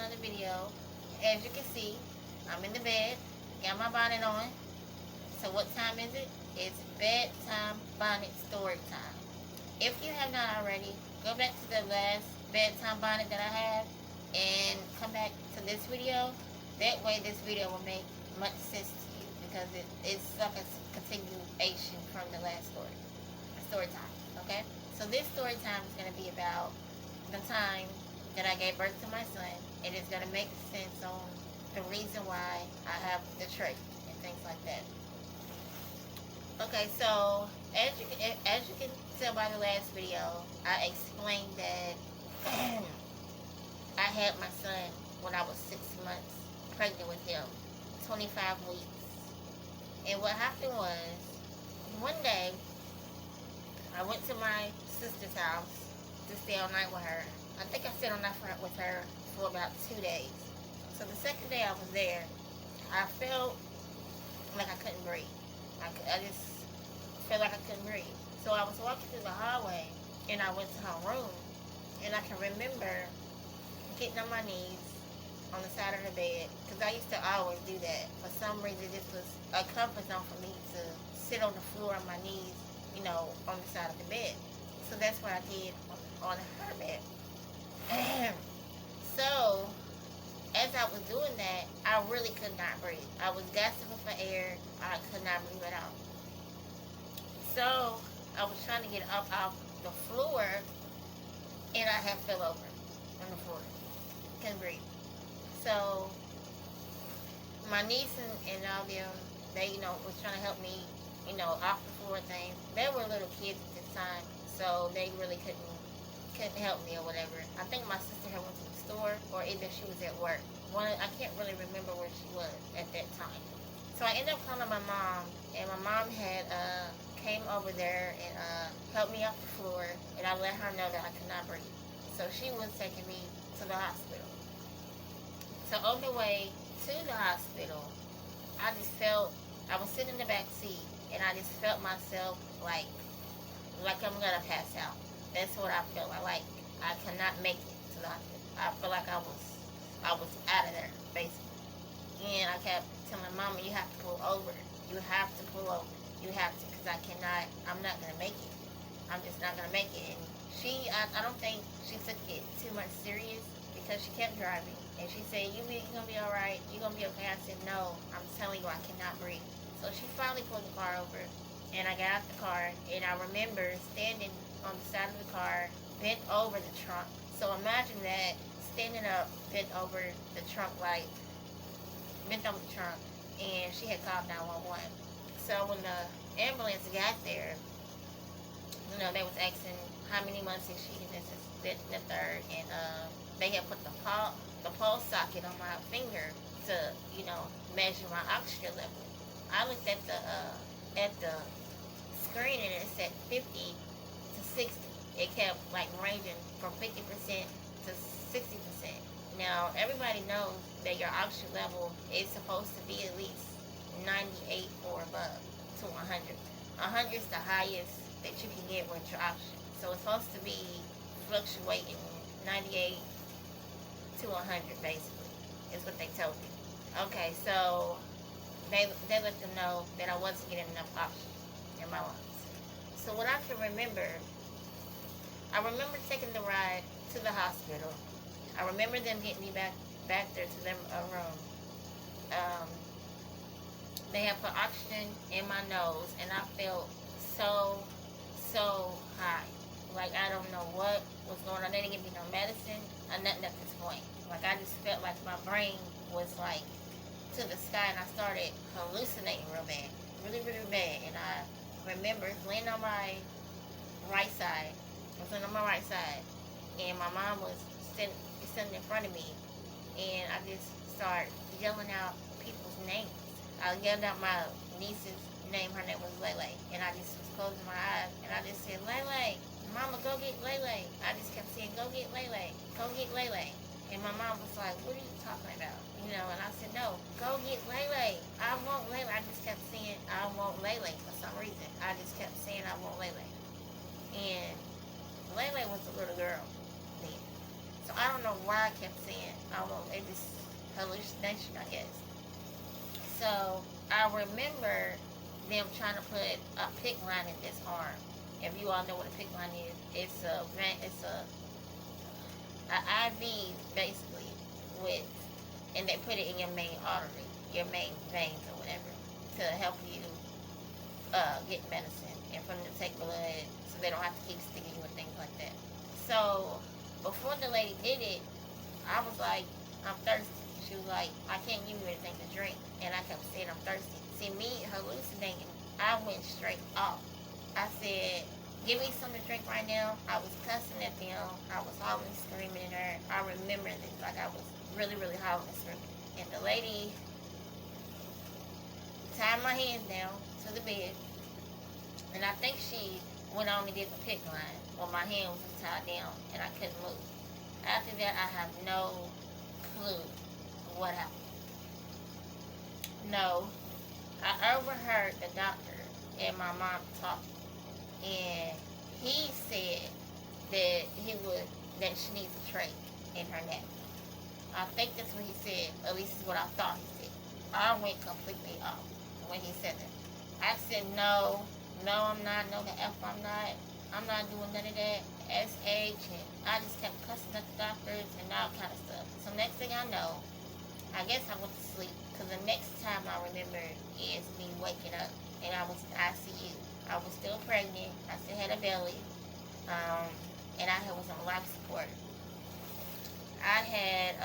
another video. As you can see, I'm in the bed, got my bonnet on. So what time is it? It's bedtime bonnet story time. If you have not already, go back to the last bedtime bonnet that I have and come back to this video. That way this video will make much sense to you because it's like a continuation from the last story time. Okay? So this story time is going to be about the time that I gave birth to my son. It is going to make sense on the reason why I have the trait and things like that. Okay, so as you can tell by the last video, I explained that I had my son when I was 6 months pregnant with him, 25 weeks. And what happened was, one day, I went to my sister's house to stay all night with her. I think I stayed all night with her for about 2 days. So the second day I was there, I felt like I couldn't breathe. I just felt like I couldn't breathe. So I was walking through the hallway, and I went to her room, and I can remember getting on my knees on the side of the bed, because I used to always do that. For some reason, this was a comfort zone for me to sit on the floor on my knees, on the side of the bed. So that's what I did on her bed. So, as I was doing that, I really could not breathe. I was gasping for air. I could not breathe at all. So, I was trying to get up off the floor, and I had fell over on the floor. Couldn't breathe. So, my niece and all them, they, was trying to help me, off the floor things. They were little kids at this time, so they really couldn't help me or whatever. I think my sister had went to the store, or either she was at work. I can't really remember where she was at that time. So I ended up calling my mom, and my mom had came over there and helped me off the floor, and I let her know that I could not breathe. So she was taking me to the hospital. So on the way to the hospital, I just felt, I was sitting in the back seat, and I just felt myself like I'm gonna pass out. That's what I felt like I cannot make it to the hospital. I felt like I was out of there, basically. And I kept telling Mama, you have to pull over. You have to pull over. You have to, because I'm not gonna make it. I'm just not gonna make it. And I don't think she took it too much serious, because she kept driving. And she said, you're gonna be all right. You're gonna be okay. I said, no, I'm telling you, I cannot breathe. So she finally pulled the car over, and I got out the car, and I remember standing on the side of the car, bent over the trunk. So imagine that, standing up, bent over the trunk, and she had called 911. So when the ambulance got there, they was asking how many months is she, and this is the third, and they had put the pulse socket on my finger to, measure my oxygen level. I looked at the screen, and it said 50 to 60. It kept ranging from 50% to 60%. Now everybody knows that your oxygen level is supposed to be at least 98 or above to 100. 100 is the highest that you can get with your oxygen. So it's supposed to be fluctuating 98 to 100, basically, is what they told me. Okay, so they let them know that I wasn't getting enough oxygen in my lungs. So what I can remember, I remember taking the ride to the hospital. I remember them getting me back there to their room. They had put oxygen in my nose, and I felt so high. I don't know what was going on. They didn't give me no medicine or nothing at this point. I just felt like my brain was to the sky, and I started hallucinating real bad, really bad. And I remember laying on my right side. I was laying on my right side, and my mom was standing in front of me, and I just started yelling out people's names. I yelled out my niece's name. Her name was Lele, and I just was closing my eyes, and I just said, Lele, Mama, go get Lele. I just kept saying, go get Lele, go get Lele. And my mom was like, what are you talking about? And I said, no, go get Lele. I want Lele. I just kept saying, I want Lele for some reason. I just kept saying, I want Lele. And Lele was a little girl then. So I don't know why I kept saying, I don't know, maybe it's hallucination, I guess. So I remember them trying to put a PIC line in this arm. If you all know what a PIC line is, it's a IV basically with, and they put it in your main artery, your main veins or whatever, to help you get medicine and for them to take blood so they don't have to keep sticking you with things like that. So before the lady did it, I was like, I'm thirsty. She was like, I can't give you anything to drink. And I kept saying, I'm thirsty. See, me hallucinating, I went straight off. I said, give me something to drink right now. I was cussing at them. I was hollering, screaming at her. I remember this, like I was really, really hollering and screaming. And the lady tied my hands down to the bed. And I think she went on and did the PIC line when my hand was just tied down and I couldn't move. After that, I have no clue what happened. No, I overheard the doctor and my mom talking, and he said that that she needs a trach in her neck. I think that's what he said. At least is what I thought he said. I went completely off when he said that. I said no, I'm not. No, the F I'm not. I'm not doing none of that. SH, and I just kept cussing at the doctors and all kind of stuff. So next thing I know, I guess I went to sleep, because the next time I remember is me waking up and I was in ICU. I was still pregnant. I still had a belly, and I was on life support. I had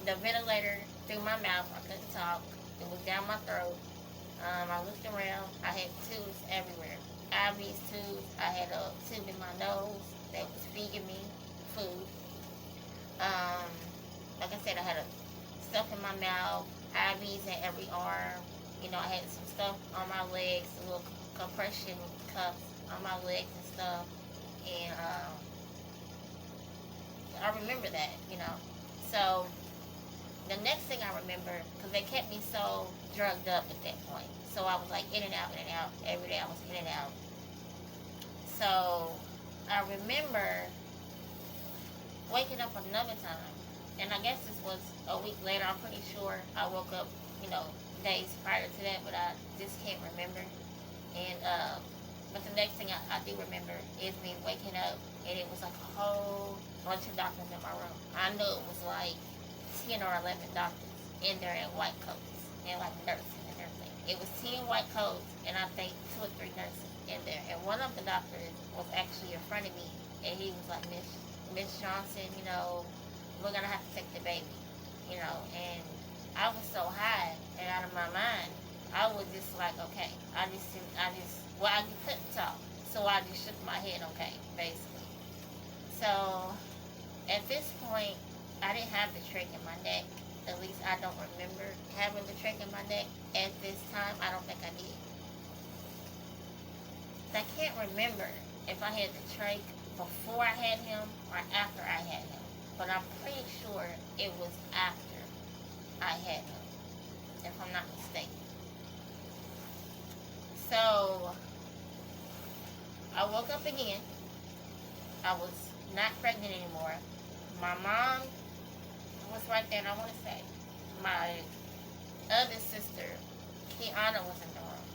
the ventilator through my mouth. I couldn't talk. It was down my throat. I looked around. I had tubes everywhere. IVs tubes. I had a tube in my nose that was feeding me food. Like I said, I had stuff in my mouth, IVs in every arm. You know, I had some stuff on my legs, little compression cuffs on my legs and stuff. And I remember that, you know. So the next thing I remember, because they kept me so drugged up at that point. So I was like in and out. Every day I was in and out. So I remember waking up another time. And I guess this was a week later. I'm pretty sure I woke up, you know, days prior to that, but I just can't remember. And but the next thing I do remember is me waking up, and it was like a whole bunch of doctors in my room. I knew it was like 10 or 11 doctors in there in white coats and like nurses and everything. It was 10 white coats and I think 2 or 3 nurses in there. And one of the doctors was actually in front of me, and he was like, Miss Johnson, you know, we're gonna have to take the baby, you know. And I was so high and out of my mind, I was just like, okay. Well, I couldn't talk, so I just shook my head, okay, basically. So at this point, I didn't have the trach in my neck. At least I don't remember having the trach in my neck at this time. I don't think I did. I can't remember if I had the trach before I had him or after I had him, but I'm pretty sure it was after I had him, if I'm not mistaken. So I woke up again. I was not pregnant anymore. My mom was right there, and I want to say my other sister, Kiana, was in the room.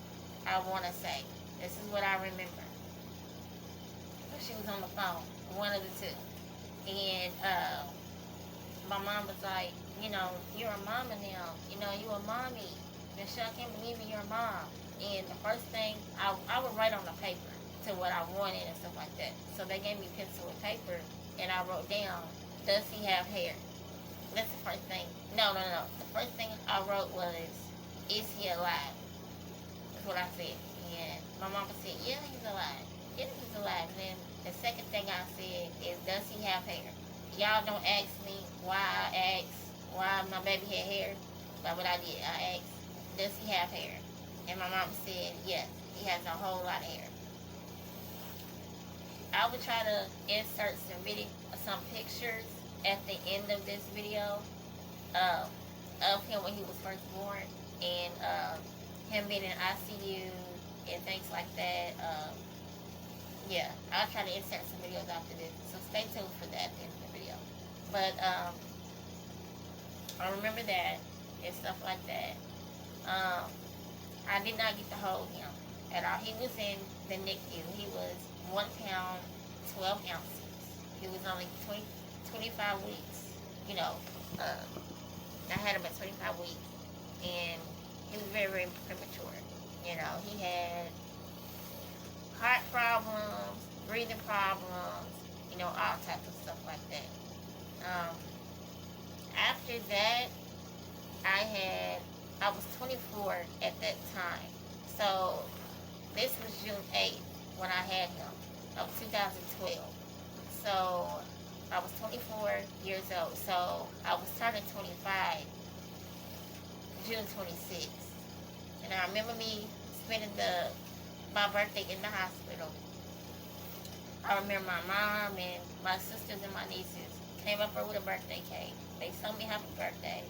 I want to say, this is what I remember. She was on the phone, one of the two. And my mom was like, you know, you're a mama now. You know, you're a mommy. Michelle, I can't believe you're a mom. And the first thing, I would write on the paper to what I wanted and stuff like that. So they gave me pencil and paper, and I wrote down, does he have hair? That's the first thing. No. The first thing I wrote was, is he alive? That's what I said. And my mama said, yeah, he's alive. Yeah, he's alive. And then the second thing I said is, does he have hair? Y'all don't ask me why my baby had hair. That's what I did. I asked, does he have hair? And my mom said, yes, he has a whole lot of hair. I would try to insert some pictures at the end of this video of him when he was first born, and him being in ICU and things like that. Yeah, I'll try to insert some videos after this, so stay tuned for that at the end of the video. But I remember that and stuff like that. I did not get to hold him at all. He was in the NICU. He was 1 pound, 12 ounces. He was only 25 weeks. You know, I had him at 25 weeks, and he was very, very premature. You know, he had heart problems, breathing problems, you know, all types of stuff like that. After that, I was 24 at that time. So this was June 8th when I had him of 2012. So I was 24 years old. So I was turning 25 June 26th. And I remember me spending my birthday in the hospital. I remember my mom and my sisters and my nieces came up with a birthday cake. They sung me happy birthday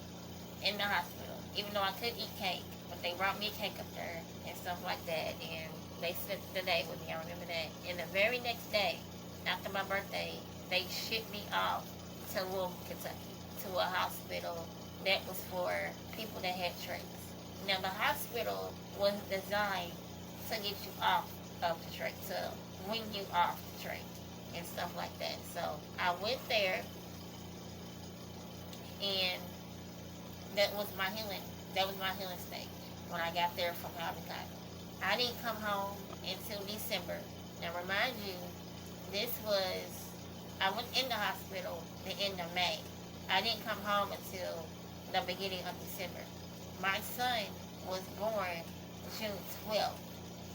in the hospital, even though I couldn't eat cake. But they brought me a cake up there and stuff like that. And they spent the day with me. I remember that. And the very next day, after my birthday, they shipped me off to Louisville, Kentucky, to a hospital that was for people that had trachs. Now, the hospital was designed to get you off of the trach, to wean you off the trach and stuff like that. So I went there, and that was my healing. That was my healing stage when I got there from Albuquerque. I didn't come home until December. Now, remind you, I went in the hospital the end of May. I didn't come home until the beginning of December. My son was born June 12th.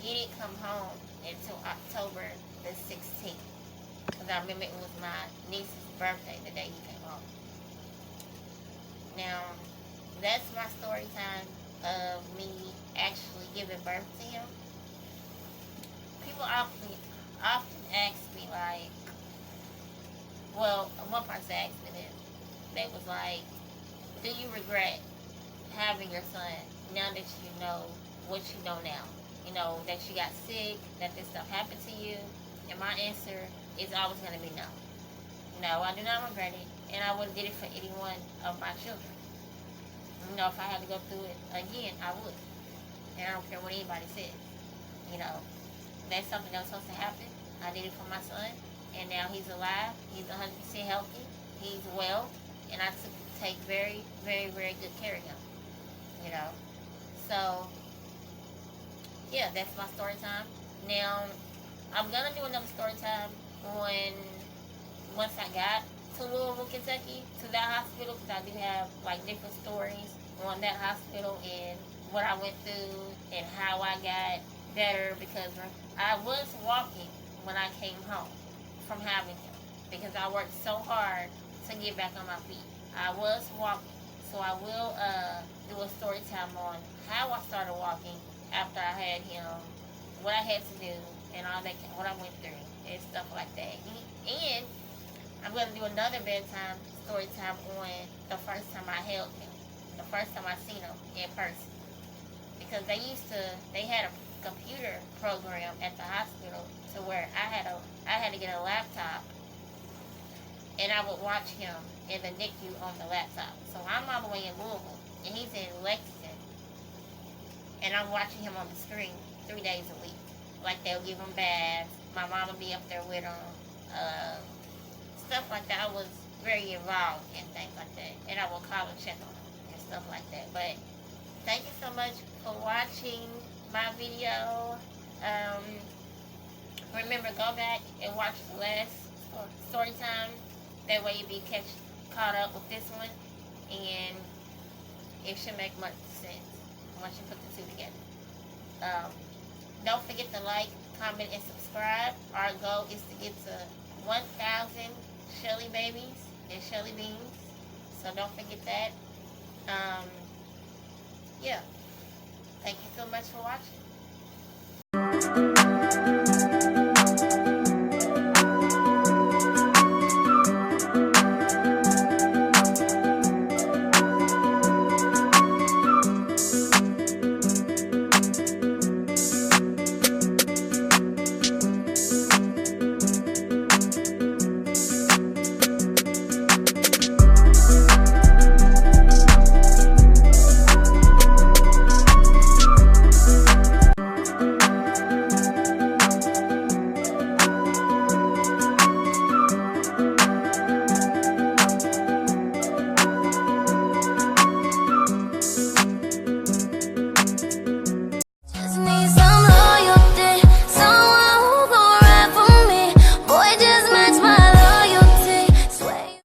He didn't come home until October the 16th. Because I remember it was my niece's birthday the day he came home. Now, that's my story time of me actually giving birth to him. People often ask me, like, well, one person asked me this. They was like, do you regret having your son now that you know what you know now? You know, that you got sick, that this stuff happened to you? And my answer is always going to be no. No, I do not regret it, and I wouldn't did it for any one of my children. You know, if I had to go through it again, I would. And I don't care what anybody says. You know, that's something that was supposed to happen. I did it for my son, and now he's alive. He's 100% healthy. He's well, and I take very, very, very good care of him. You know, so yeah, that's my story time. Now, I'm gonna do another story time once I got to Louisville, Kentucky, to that hospital, because I do have like different stories on that hospital and what I went through and how I got better, because I was walking when I came home from having him, because I worked so hard to get back on my feet. I was walking, so I will do a story time on how I started walking after I had him, what I had to do, and all that, what I went through, and stuff like that. And I'm going to do another bedtime story time on the first time I held him, the first time I seen him in person. Because they had a computer program at the hospital to where I had to get a laptop, and I would watch him in the NICU on the laptop. So I'm all the way in Louisville, and he's in Lexington, and I'm watching him on the screen 3 days a week. Like, they'll give him baths, my mom would be up there with him, stuff like that. I was very involved in things like that, and I would call and check on him and stuff like that. But thank you so much for watching my video. Remember, go back and watch the last story time. That way you'll be caught up with this one, and it should make much sense once you put the two together. Don't forget to like, comment, and subscribe. Our goal is to get to 1,000 Shelly babies and Shelly beans. So don't forget that. Yeah. Thank you so much for watching.